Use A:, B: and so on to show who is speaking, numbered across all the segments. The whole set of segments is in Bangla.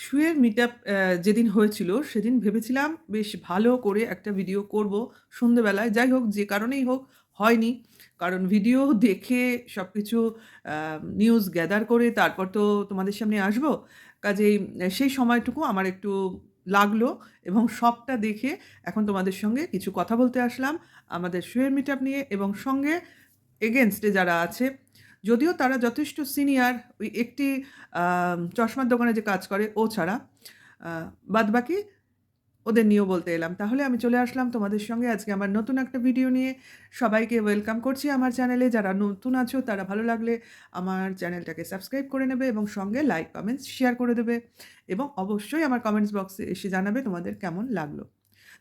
A: শুয়ের মিটআপ যেদিন হয়েছিল, সেদিন ভেবেছিলাম বেশ ভালো করে একটা ভিডিও করব সন্ধ্যেবেলায়। যাই হোক, যে কারণেই হোক হয়নি। কারণ ভিডিও দেখে সবকিছু আ নিউজ গ্যাদার করে তারপর তো তোমাদের সামনে আসবো। কাজেই সেই সময়টুকু আমার একটু লাগলো এবং সবটা দেখে এখন তোমাদের সঙ্গে কিছু কথা বলতে আসলাম আমাদের শুয়ের মিটআপ নিয়ে এবং সঙ্গে এগেইনস্ট এ যারা আছে, যদিও তারা যথেষ্ট সিনিয়র, ওই একটি চশমার দোকানে যে কাজ করে ও ছাড়া। আ বাদবাকি ওদের নিয়েও বলতে এলাম। তাহলে আমি চলে আসলাম তোমাদের সঙ্গে আজকে আমার নতুন একটা ভিডিও নিয়ে। সবাইকে ওয়েলকাম করছি আমার চ্যানেলে। যারা নতুন আছো তারা ভালো লাগলে আমার চ্যানেলটাকে সাবস্ক্রাইব করে নেবে এবং সঙ্গে লাইক, কমেন্টস, শেয়ার করে দেবে এবং অবশ্যই আমার কমেন্টস বক্সে এসে জানাবে তোমাদের কেমন লাগলো।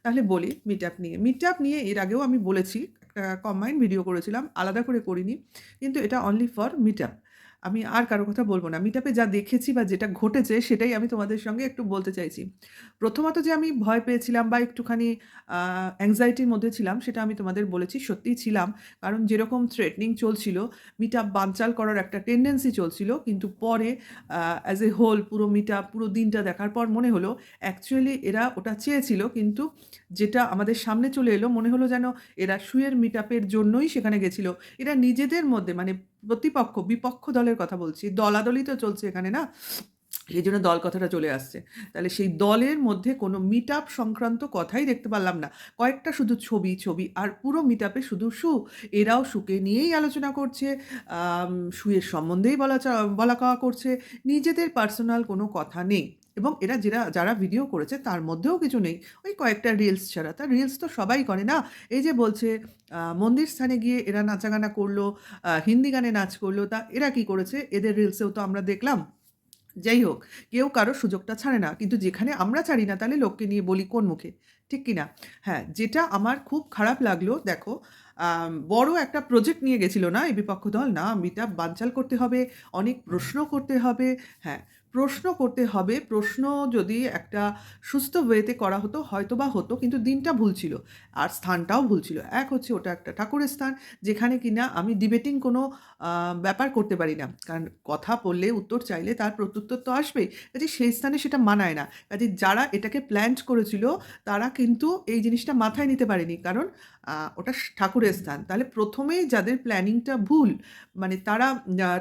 A: তাহলে বলি মিটআপ নিয়ে। মিটআপ নিয়ে এর আগেও আমি বলেছি, একটা কম্বাইন্ড ভিডিও করেছিলাম, আলাদা করে করিনি। কিন্তু এটা অনলি ফর মিটআপ। আমি আর কারো কথা বলব না। মিটআপে যা দেখেছি বা যেটা ঘটেছে সেটাই আমি তোমাদের সঙ্গে একটু বলতে চাইছি। প্রথমত যে আমি ভয় পেয়েছিলাম বা একটুখানি আ anxiety র মধ্যে ছিলাম সেটা আমি তোমাদের বলেছি, সত্যিই ছিলাম। কারণ যেরকম থ্রেটনিং চলছিল, মিটআপ বানচাল করার একটা টেনডেন্সি চলছিল। কিন্তু পরে অ্যাজ এ হোল পুরো মিটআপ, পুরো দিনটা দেখার পর মনে হলো অ্যাকচুয়ালি এরা ওটা চেয়েছিল, কিন্তু যেটা আমাদের সামনে চলে এলো মনে হলো যেন এরা শুয়ের মিটআপের জন্যই সেখানে গেছিল। এরা নিজেদের মধ্যে মানে প্রতিপক্ষ, বিপক্ষ দলের কথা বলছি। দলাদলি তো চলছে এখানে না? এইজন্য দল কথাটা চলে আসছে। তাহলে সেই দলের মধ্যে কোনো মিটআপ সংক্রান্ত কথাই দেখতে পারলাম না। কয়েকটা শুধু ছবি আর পুরো মিটআপে শুধু শু। এরাও শুকে নিয়েই আলোচনা করছে, শুয়ের সম্বন্ধেই বলা-কওয়া করছে। নিজেদের পার্সোনাল কোনো কথা নেই এবং এরা যারা ভিডিও করেছে তার মধ্যেও কিছু নেই। ওই কয়েকটা রিলস ছাড়া। তা রিলস তো সবাই করে না? এই যে বলছে মন্দির স্থানে গিয়ে এরা নাচাগানা করলো, হিন্দি গানে নাচ করলো। তা এরা কি করেছে? এদের রিলসেও তো আমরা দেখলাম। যাই হোক, কেউ কারো সুযোগটা ছাড়ে না। কিন্তু যেখানে আমরা ছাড়ি না তাহলে লোককে নিয়ে বলি কোন মুখে? ঠিক কি না? হ্যাঁ, যেটা আমার খুব খারাপ লাগলো দেখো, বড় একটা প্রজেক্ট নিয়ে গেছিল না এই বিপক্ষ দল? না, মিটআপ বানচাল করতে হবে, অনেক প্রশ্ন করতে হবে। হ্যাঁ, প্রশ্ন করতে হবে। প্রশ্ন যদি একটা সুস্থ ওয়েতে করা হতো হয়তোবা হতো, কিন্তু দিনটা ভুল ছিল। আর স্থানটাও ভুল ছিল। এক হচ্ছে ওটা একটা ঠাকুরের স্থান, যেখানে কিনা আমি ডিবেটিং কোনো আ ব্যাপার করতে পারি না। কারণ কথা বললে, উত্তর চাইলে তার প্রত্যুত্তর তো আসবেই। কাজেই সেই স্থানে সেটা মানায় না। কাজেই যারা এটাকে প্ল্যান্ড করেছিল তারা কিন্তু এই জিনিসটা মাথায় নিতে পারেনি। কারণ ওটা ঠাকুরের স্থান। তাহলে ১ম এই যাদের প্ল্যানিংটা ভুল, মানে তারা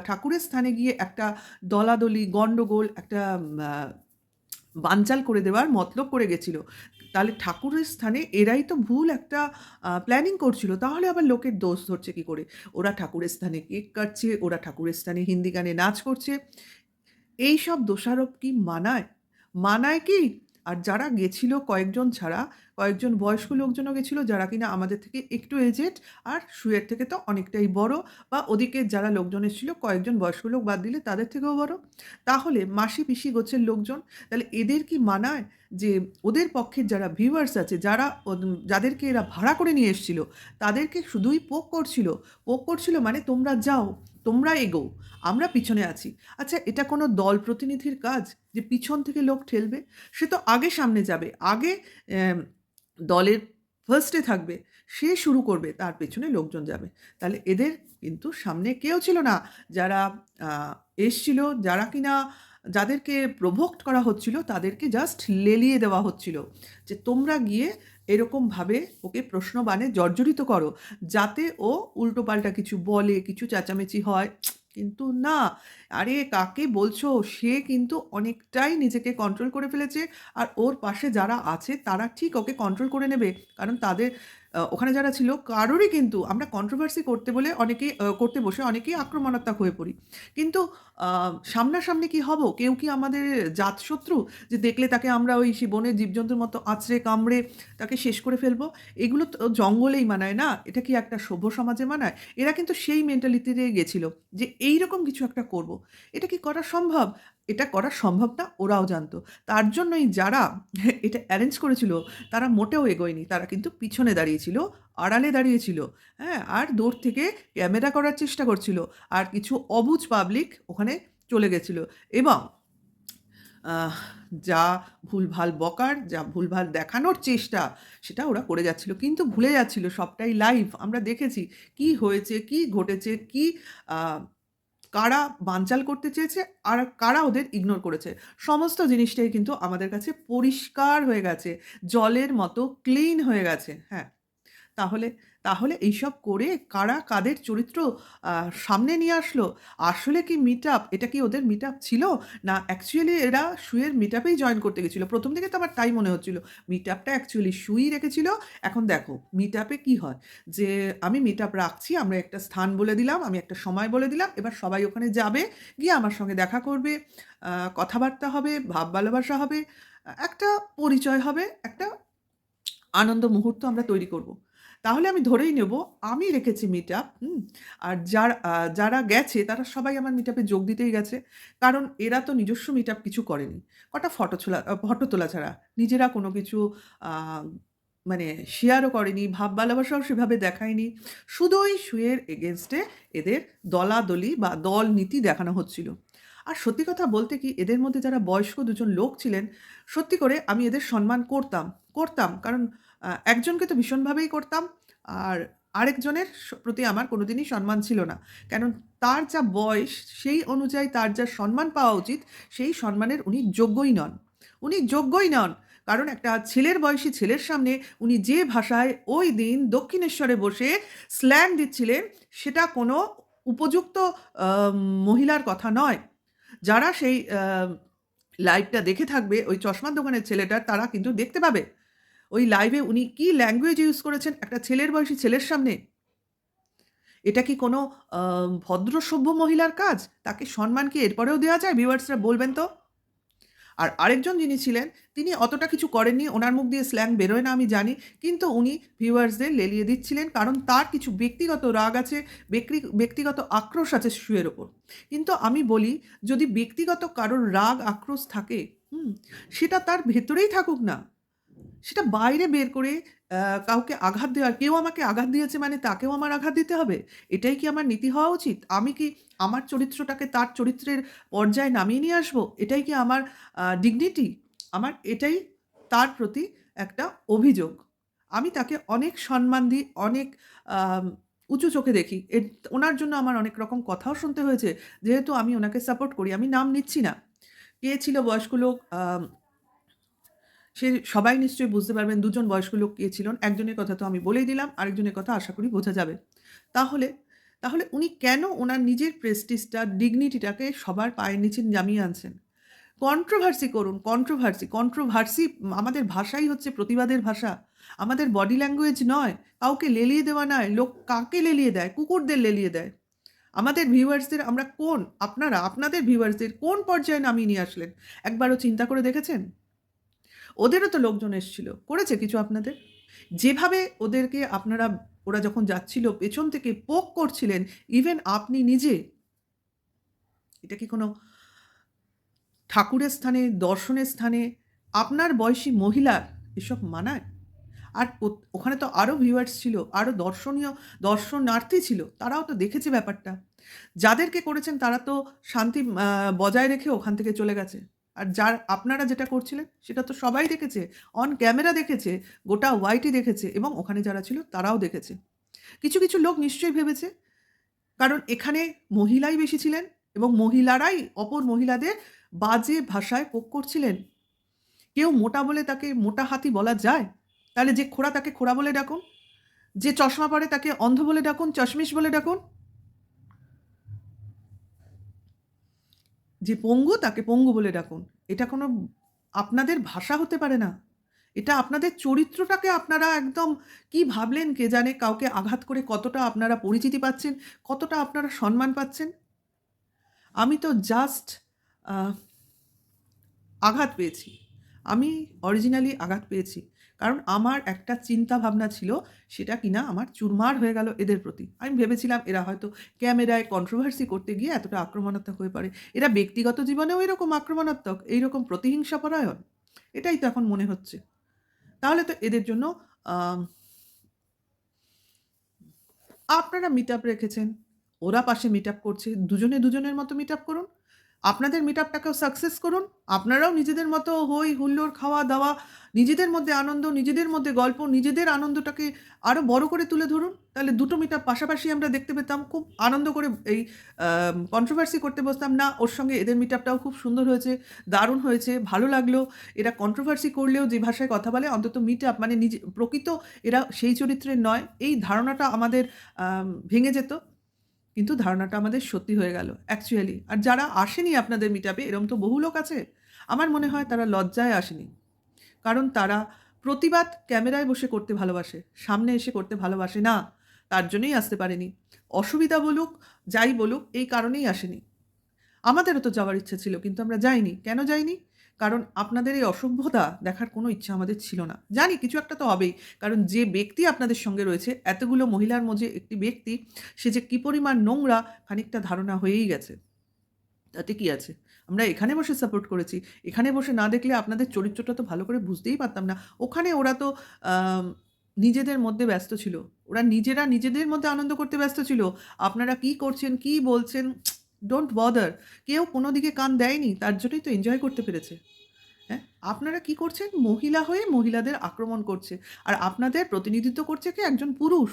A: ঠাকুরের স্থানে গিয়ে একটা দলাদলি, গন্ডগোল, একটা আ বানচাল করে দেওয়ার মতলব করে গেছিল। তাহলে ঠাকুরের স্থানে এরাই তো ভুল একটা প্ল্যানিং করছিল। তাহলে আবার লোকের দোষ ধরছে কি করে? ওরা ঠাকুরের স্থানে কেক কাটছে, ওরা ঠাকুরের স্থানে হিন্দি গানে নাচ করছে। এইসব দোষারোপ কি মানায়? মানায় কি? আর যারা গেছিল কয়েকজন ছাড়া, কয়েকজন বয়স্ক লোকজনও গেছিল যারা কিনা আমাদের থেকে একটু এজেড আর সুয়ের থেকে তো অনেকটাই বড়, বা ওদিকে যারা লোকজন এসেছিল কয়েকজন বয়স্ক লোক বাদ দিলে তাদের থেকেও বড়। তাহলে মাসি-পিসি গোছের লোকজন, তাহলে এদের কি মানায় যে ওদের পক্ষের যারা ভিউয়ার্স আছে, যাদেরকে এরা ভাড়া করে নিয়ে এসেছিল, তাদেরকে শুধুই পোক করছিল। পোক করছিল মানে তোমরা যাও, তোমরা এগোও, আমরা পিছনে আছি। আচ্ছা, এটা কোনো দল প্রতিনিধির কাজ যে পিছন থেকে লোক ঠেলবে? সে তো আগে সামনে যাবে। আগে অ্যাম দলের ফার্স্ট এ থাকবে। সে শুরু করবে, তার পেছনে লোকজন যাবে। তাহলে এদের কিন্তু সামনে কেউ ছিল না। যারা আ এসছিল, যাদেরকে প্রভোকড করা হচ্ছিল তাদেরকে জাস্ট লেলিয়ে দেওয়া হচ্ছিল। যে তোমরা গিয়ে এরকমভাবে ওকে প্রশ্নবাণে জর্জরিত করো, যাতে ও উল্টোপাল্টা কিছু বলে, কিছু চেঁচামেচি হয়। কিন্তু না, আরে কাকে বলছো? সে কিন্তু অনেকটাই নিজেকে কন্ট্রোল করে ফেলেছে। আর ওর পাশে যারা আছে তারা ঠিক ওকে কন্ট্রোল করে নেবে। কারণ তাদের ওখানে যারা ছিল কারোরই কিন্তু আমরা কন্ট্রোভার্সি করতে বসে অনেকেই আক্রমণাত্মক হয়ে পড়ি। কিন্তু আ সামনাসামনি কি হব? কেউ কি আমাদের জাতশত্রু? যে দেখলে তাকে আমরা ওই বনের জীবজন্তুর মতো আঁচড়ে কামড়ে তাকে শেষ করে ফেলবো? এগুলো তো জঙ্গলেই মানায় না। এটা কি একটা সভ্য সমাজে মানায়? এরা কিন্তু সেই মেন্টালিটিতে গেছিল যে এইরকম কিছু একটা করব। এটা কি করা সম্ভব? এটা করা সম্ভব না, ওরাও জানতো। তার জন্যই যারা এটা অ্যারেঞ্জ করেছিল তারা মোটেও এগোয়নি। তারা কিন্তু পিছনে দাঁড়িয়েছিল, আড়ালে দাঁড়িয়েছিল, হ্যাঁ? আর দূর থেকে ক্যামেরা করার চেষ্টা করছিল। আর কিছু অবুঝ পাবলিক ওখানে চলে গেছিল এবং আহ যা ভুলভাল বকার, যা ভুলভাল দেখানোর চেষ্টা, সেটা ওরা করে যাচ্ছিল। কিন্তু ভুলে যাচ্ছিল সবটাই লাইভ। আমরা দেখেছি কি হয়েছে, কি ঘটেছে, কি আ কারা বানচাল করতে চেয়েছে আর কারা ওদের ইগনোর করেছে। সমস্ত জিনিসটাই কিন্তু আমাদের কাছে পরিষ্কার হয়ে গেছে। জলের মতো ক্লিন হয়ে গেছে। হ্যাঁ। তাহলে তাহলে এইসব করে কারা কাদের চরিত্র সামনে নিয়ে আসলো? আসলে কি মিটআপ? এটা কি ওদের মিটআপ ছিল? না অ্যাকচুয়ালি এরা সুইয়ের মিটআপেই জয়েন করতে গেছিল। ১ম দিকে তো আমার তাই মনে হচ্ছিল। মিটআপটা অ্যাকচুয়ালি সুই রেখেছিল। এখন দেখো মিটআপে কি হয়? যে আমি মিটআপ রাখছি, আমরা একটা স্থান বলে দিলাম, আমি একটা সময় বলে দিলাম। এবার সবাই ওখানে যাবে, গিয়ে আমার সঙ্গে দেখা করবে, কথাবার্তা হবে, ভাব ভালোবাসা হবে, একটা পরিচয় হবে, একটা আনন্দ মুহূর্ত আমরা তৈরি করব। তাহলে আমি ধরেই নেব আমি রেখেছি মিটআপ, আর যারা গেছে তারা সবাই আমার মিটআপে যোগ দিতেই গেছে। কারণ এরা তো নিজস্ব মিটআপ কিছু করেনি। কটা ফটো তোলা ছাড়া। নিজেরা কোনো কিছু আ মানে শেয়ারও করেনি, ভাব ভালোবাসাও সেভাবে দেখায়নি। শুধু ওই শুয়ের এগেইনস্টে এদের দলাদলি বা দলনীতি দেখানো হচ্ছিল। আর সত্যি কথা বলতে কি এদের মধ্যে যারা বয়স্ক দুজন লোক ছিলেন, সত্যি করে আমি এদের সম্মান করতাম। কারণ একজনকে তো ভীষণভাবেই করতাম। আর আরেকজনের প্রতি আমার কোনোদিনই সম্মান ছিল না। কারণ তার যা বয়স সেই অনুযায়ী তার যা সম্মান পাওয়া উচিত সেই সম্মানের উনি যোগ্যই নন। উনি যোগ্যই নন। কারণ একটা ছেলের বয়সী ছেলের সামনে উনি যে ভাষায় ওই দিন দক্ষিণেশ্বরে বসে স্ল্যাং দিচ্ছিলেন সেটা কোনো উপযুক্ত আ মহিলার কথা নয়। যারা সেই লাইভটা দেখে থাকবে ওই চশমার দোকানের ছেলেটার তারা কিন্তু দেখতে পাবে। ওই লাইভে উনি কি ল্যাঙ্গুয়েজ ইউজ করেছেন একটা ছেলের বয়সী ছেলের সামনে। এটা কি কোনো আ ভদ্র সভ্য মহিলার কাজ? তাকে সম্মান কি এরপরেও দেওয়া যায়? ভিউয়ার্সরা বলবেন তো? আর আরেকজন যিনি ছিলেন তিনি অতটা কিছু করেননি। ওনার মুখ দিয়ে স্ল্যাং বেরোয় না আমি জানি। কিন্তু উনি ভিউয়ার্সদের লেলিয়ে দিচ্ছিলেন। কারণ তার কিছু ব্যক্তিগত রাগ আছে, ব্যক্তিগত আক্রোশ আছে শুয়ের ওপর। কিন্তু আমি বলি যদি ব্যক্তিগত কারোর রাগ আক্রোশ থাকে, হুম? সেটা তার ভেতরেই থাকুক না। সেটা বাইরে বের করে কাউকে আঘাত দেওয়ার কেউ আমাকে আঘাত দিয়েছে মানে তাকেও আমার আঘাত দিতে হবে? এটাই কি আমার নীতি হওয়া উচিত? আমি কি আমার চরিত্রটাকে তার চরিত্রের পর্যায়ে নামিয়ে নিয়ে আসবো? এটাই কি আমার ডিগনিটি? আমার এটাই তার প্রতি একটা অভিযোগ। আমি তাকে অনেক সম্মান দিই, অনেক আম উঁচু চোখে দেখি। ওনার জন্য আমার অনেক রকম কথাও শুনতে হয়েছে। যেহেতু আমি ওনাকে সাপোর্ট করি, আমি নাম নিচ্ছি না। কে ছিল বয়স্ক লোক সে সবাই নিশ্চয়ই বুঝতে পারবেন ২ জন বয়স্ক লোক কে ছিলেন। একজনের কথা তো আমি বলেই দিলাম, আরেকজনের কথা আশা করি বোঝা যাবে। তাহলে তাহলে উনি কেন উনার নিজের প্রেস্টিজটা, ডিগনিটিটাকে সবার পায়ের নিচে নামিয়ে আনছেন? কন্ট্রোভার্সি করুন, কন্ট্রোভার্সি আমাদের ভাষাই হচ্ছে প্রতিবাদের ভাষা। আমাদের বডি ল্যাঙ্গুয়েজ নয়, কাউকে লেলিয়ে দেওয়া নয়। লোক কাকে লেলিয়ে দেয়? কুকুরদের লেলিয়ে দেয়। আমাদের ভিউয়ার্সদের আমরা আপনাদের ভিউয়ার্সদের কোন পর্যায়ে নামিয়ে নিয়ে আসলেন? একবারও চিন্তা করে দেখেছেন? ওদেরও তো লোকজন এসছিল। করেছে কিছু আপনাদের? যেভাবে ওদেরকে ওরা যখন যাচ্ছিল পেছন থেকে পোক করছিলেন, ইভেন আপনি নিজে, এটা কি কোনো ঠাকুরের স্থানে, দর্শনের স্থানে আপনার বয়সী মহিলার এসব মানায়? আর ওখানে তো আরও ভিউয়ার্স ছিল, আরও দর্শনার্থী ছিল। তারাও তো দেখেছে ব্যাপারটা। যাদেরকে করেছেন তারা তো শান্তি বজায় রেখে ওখান থেকে চলে গেছে। আর আপনারা যেটা করছিলেন সেটা তো সবাই দেখেছে। অন ক্যামেরা দেখেছে, গোটা ওয়াইটি দেখেছে এবং ওখানে যারা ছিল তারাও দেখেছে। কিছু লোক নিশ্চয়ই ভেবেছে, কারণ এখানে মহিলাই বেশি ছিলেন এবং মহিলারাই অপর মহিলাদের বাজে ভাষায় পোক করছিলেন। কেউ মোটা বলে তাকে মোটা হাতি বলা যায়? তাহলে যে খোঁড়া তাকে খোঁড়া বলে ডাকুন। যে চশমা পরে তাকে অন্ধ বলে ডাকুন, চশমিশ বলে ডাকুন। যে পঙ্গু তাকে পঙ্গু বলে ডাকুন। এটা কোনো আপনাদের ভাষা হতে পারে না। এটা আপনাদের চরিত্রটাকে আপনারা একদম কি ভাবলেন কে জানে? কাউকে আঘাত করে কতটা আপনারা পরিচিতি পাচ্ছেন, কতটা আপনারা সম্মান পাচ্ছেন। আমি তো জাস্ট আ আঘাত পেয়েছি। আমি অরিজিনালি আঘাত পেয়েছি। কারণ আমার একটা চিন্তা ভাবনা ছিল সেটা কিনা আমার চুরমার হয়ে গেল এদের প্রতি। আমি ভেবেছিলাম এরা হয়তো ক্যামেরায় কন্ট্রোভার্সি করতে গিয়ে এতটা আক্রমণাত্মক হয়ে পড়ে। এরা ব্যক্তিগত জীবনেও এরকম আক্রমণাত্মক, এইরকম প্রতিহিংসাপরায়ণ? এটাই তো এখন মনে হচ্ছে। তাহলে তো এদের জন্য আম আপনারা মিটআপ রেখেছেন। ওরা পাশে মিটআপ করছে। দুজনে দুজনের মতো মিটআপ করুন। আপনাদের মিটআপটাকেও সাকসেস করুন। আপনারাও নিজেদের মতো হই হুল্লোড়, খাওয়া-দাওয়া, নিজেদের মধ্যে আনন্দ, নিজেদের মধ্যে গল্প, নিজেদের আনন্দটাকে আরো বড় করে তুলে ধরুন। তাহলে দুটো মিটআপ পাশাপাশি আমরা দেখতে পেতাম। খুব আনন্দ করে এই কন্ট্রোভার্সি করতে বসতাম না। ওর সঙ্গে এদের মিটআপটাও খুব সুন্দর হয়েছে, দারুণ হয়েছে, ভালো লাগলো। এরা কন্ট্রোভার্সি করলেও যে ভাষায় কথা বলে অন্তত মিটআপ মানে নিজে প্রকৃত এরা সেই চরিত্রের নয়। এই ধারণাটা আমাদের ভেঙে যেত। কিন্তু ধারণাটা আমাদের সত্যি হয়ে গেল অ্যাকচুয়ালি। আর যারা আসেনি আপনাদের মিটআপে এরকম তো বহু লোক আছে। আমার মনে হয় তারা লজ্জায় আসেনি। কারণ তারা প্রতিবাদ ক্যামেরায় বসে করতে ভালোবাসে, সামনে এসে করতে ভালোবাসে না। তার জন্যই আসতে পারেনি। অসুবিধা বলুক, যাই বলুক, এই কারণেই আসেনি। আমাদেরও তো যাওয়ার ইচ্ছা ছিল কিন্তু আমরা যাইনি। কেন যাইনি? কারণ আপনাদের এই অসভ্যতা দেখার কোনো ইচ্ছা আমাদের ছিল না। জানি কিছু একটা তো হবেই। কারণ যে ব্যক্তি আপনাদের সঙ্গে রয়েছে, এতগুলো মহিলার মধ্যে একটি ব্যক্তি, সে যে কী পরিমাণ নোংরা খানিকটা ধারণা হয়েই গেছে। তাতে কি আছে? আমরা এখানে বসে সাপোর্ট করেছি। এখানে বসে না দেখলে আপনাদের চরিত্রটা তো ভালো করে বুঝতেই পারতাম না। ওখানে ওরা তো আম নিজেদের মধ্যে ব্যস্ত ছিল। ওরা নিজেরা নিজেদের মধ্যে আনন্দ করতে ব্যস্ত ছিল। আপনারা কি করছেন, কি বলছেন, ডোন্ট বদার। কেউ কোনো দিকে কান দেয়নি। তার জন্যই তো এনজয় করতে পেরেছে। হ্যাঁ? আপনারা কি করছেন? মহিলা হয়ে মহিলাদের আক্রমণ করছে। আর আপনাদের প্রতিনিধিত্ব করছে কে? একজন পুরুষ।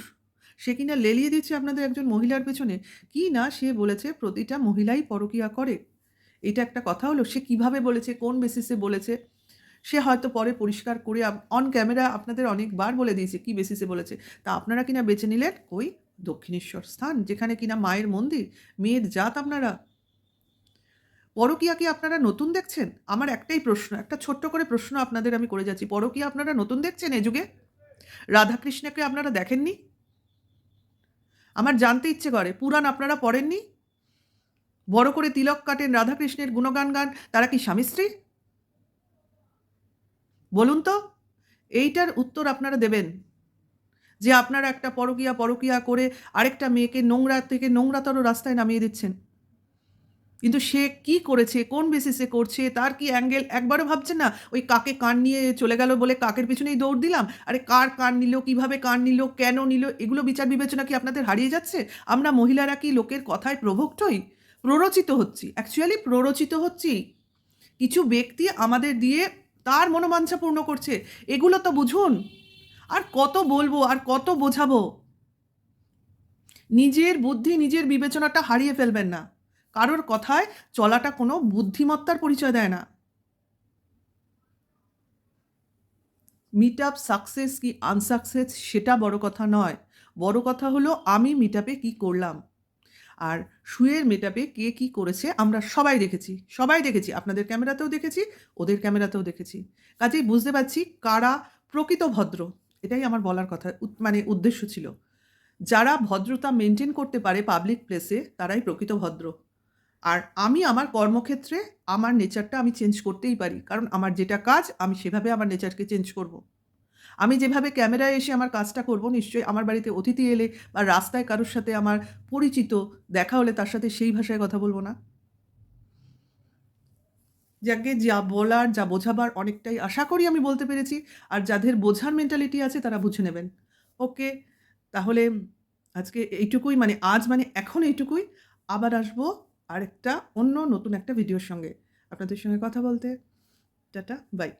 A: সে কিনা লেলিয়ে দিচ্ছে আপনাদের একজন মহিলার পেছনে। কি না সে বলেছে প্রতিটা মহিলাই পরকীয়া করে। এটা একটা কথা হলো? সে কিভাবে বলেছে, কোন বেসিসে বলেছে? সে হয়তো পরে পরিষ্কার করে অন ক্যামেরা আপনাদের অনেকবার বলে দিয়েছে কি বেসিসে বলেছে। তা আপনারা কিনা বেছে নিলেন ওই দক্ষিণেশ্বর স্থান, যেখানে কিনা মায়ের মন্দির, মেয়ের জাত আপনারা। পরকীয়া কি আপনারা নতুন দেখছেন? আমার একটাই প্রশ্ন, একটা ছোট্ট করে প্রশ্ন আপনাদের আমি করে যাচ্ছি। পরকীয়া আপনারা নতুন দেখছেন এ যুগে? রাধাকৃষ্ণকে আপনারা দেখেননি? আমার জানতে ইচ্ছে করে, পুরাণ আপনারা পড়েননি? বড় করে তিলক কাটেন, রাধাকৃষ্ণের গুণগান গান, তারা কি স্বামী-স্ত্রী? বলুন তো? এইটার উত্তর আপনারা দেবেন। যে আপনারা একটা পরকীয়া করে আরেকটা মেয়েকে নোংরা থেকে নোংরাতর রাস্তায় নামিয়ে দিচ্ছেন। কিন্তু সে কি করেছে, কোন বেসিসে করছে, তার কি অ্যাঙ্গেল একবারও ভাবছেন না? ওই কাকে কান নিয়ে চলে গেল বলে কাকের পেছনেই দৌড় দিলাম। আরে কার কান নিল, কিভাবে কান নিল, কেন নিল, এগুলো বিচার বিবেচনা কি আপনাদের হারিয়ে যাচ্ছে? আমরা মহিলারা কি লোকের কথায় প্রভোক্ট হই? প্ররোচিত হচ্ছি। অ্যাকচুয়ালি প্ররোচিত হচ্ছি। কিছু ব্যক্তি আমাদের দিয়ে তার মনোবাঞ্ছা পূর্ণ করছে। এগুলো তো বুঝুন। আর কত বলবো, আর কত বোঝাবো? নিজের বুদ্ধি, নিজের বিবেচনাটা হারিয়ে ফেলবেন না। কারোর কথায় চলাটা কোনো বুদ্ধিমত্তার পরিচয় দেয় না। মিটআপ সাকসেস কি আনসাকসেস সেটা বড় কথা নয়। বড় কথা হলো আমি মিটআপে কি করলাম। আর শুয়ের মিটআপে কে কি করেছে আমরা সবাই দেখেছি। সবাই দেখেছি। আপনাদের ক্যামেরাতেও দেখেছি, ওদের ক্যামেরাতেও দেখেছি। কাজেই বুঝতে পারছি কারা প্রকৃত ভদ্র। এটাই আমার বলার কথা মানে উদ্দেশ্য ছিল। যারা ভদ্রতা মেইনটেইন করতে পারে পাবলিক প্লেসে তারাই প্রকৃত ভদ্র। আর আমি আমার কর্মক্ষেত্রে আমার নেচারটা আমি চেঞ্জ করতেই পারি। কারণ আমার যেটা কাজ আমি সেভাবে আমার নেচারকে চেঞ্জ করব। আমি যেভাবে ক্যামেরায় এসে আমার কাজটা করব নিশ্চয়ই আমার বাড়িতে অতিথি এলে বা রাস্তায় কারোর সাথে আমার পরিচিত দেখা হলে তার সাথে সেই ভাষায় কথা বলব না। যাকে যা বলার, যা বোঝাবার অনেকটাই আশা করি আমি বলতে পেরেছি। আর যাদের বোঝার মেন্টালিটি আছে তারা বুঝে নেবেন। ওকে, তাহলে আজকে এইটুকুই মানে আজ মানে এখন এইটুকুই। আবার আসবো আরেকটা অন্য নতুন একটা ভিডিওর সঙ্গে। আপনাদের সঙ্গে কথা বলতে। Tata, by.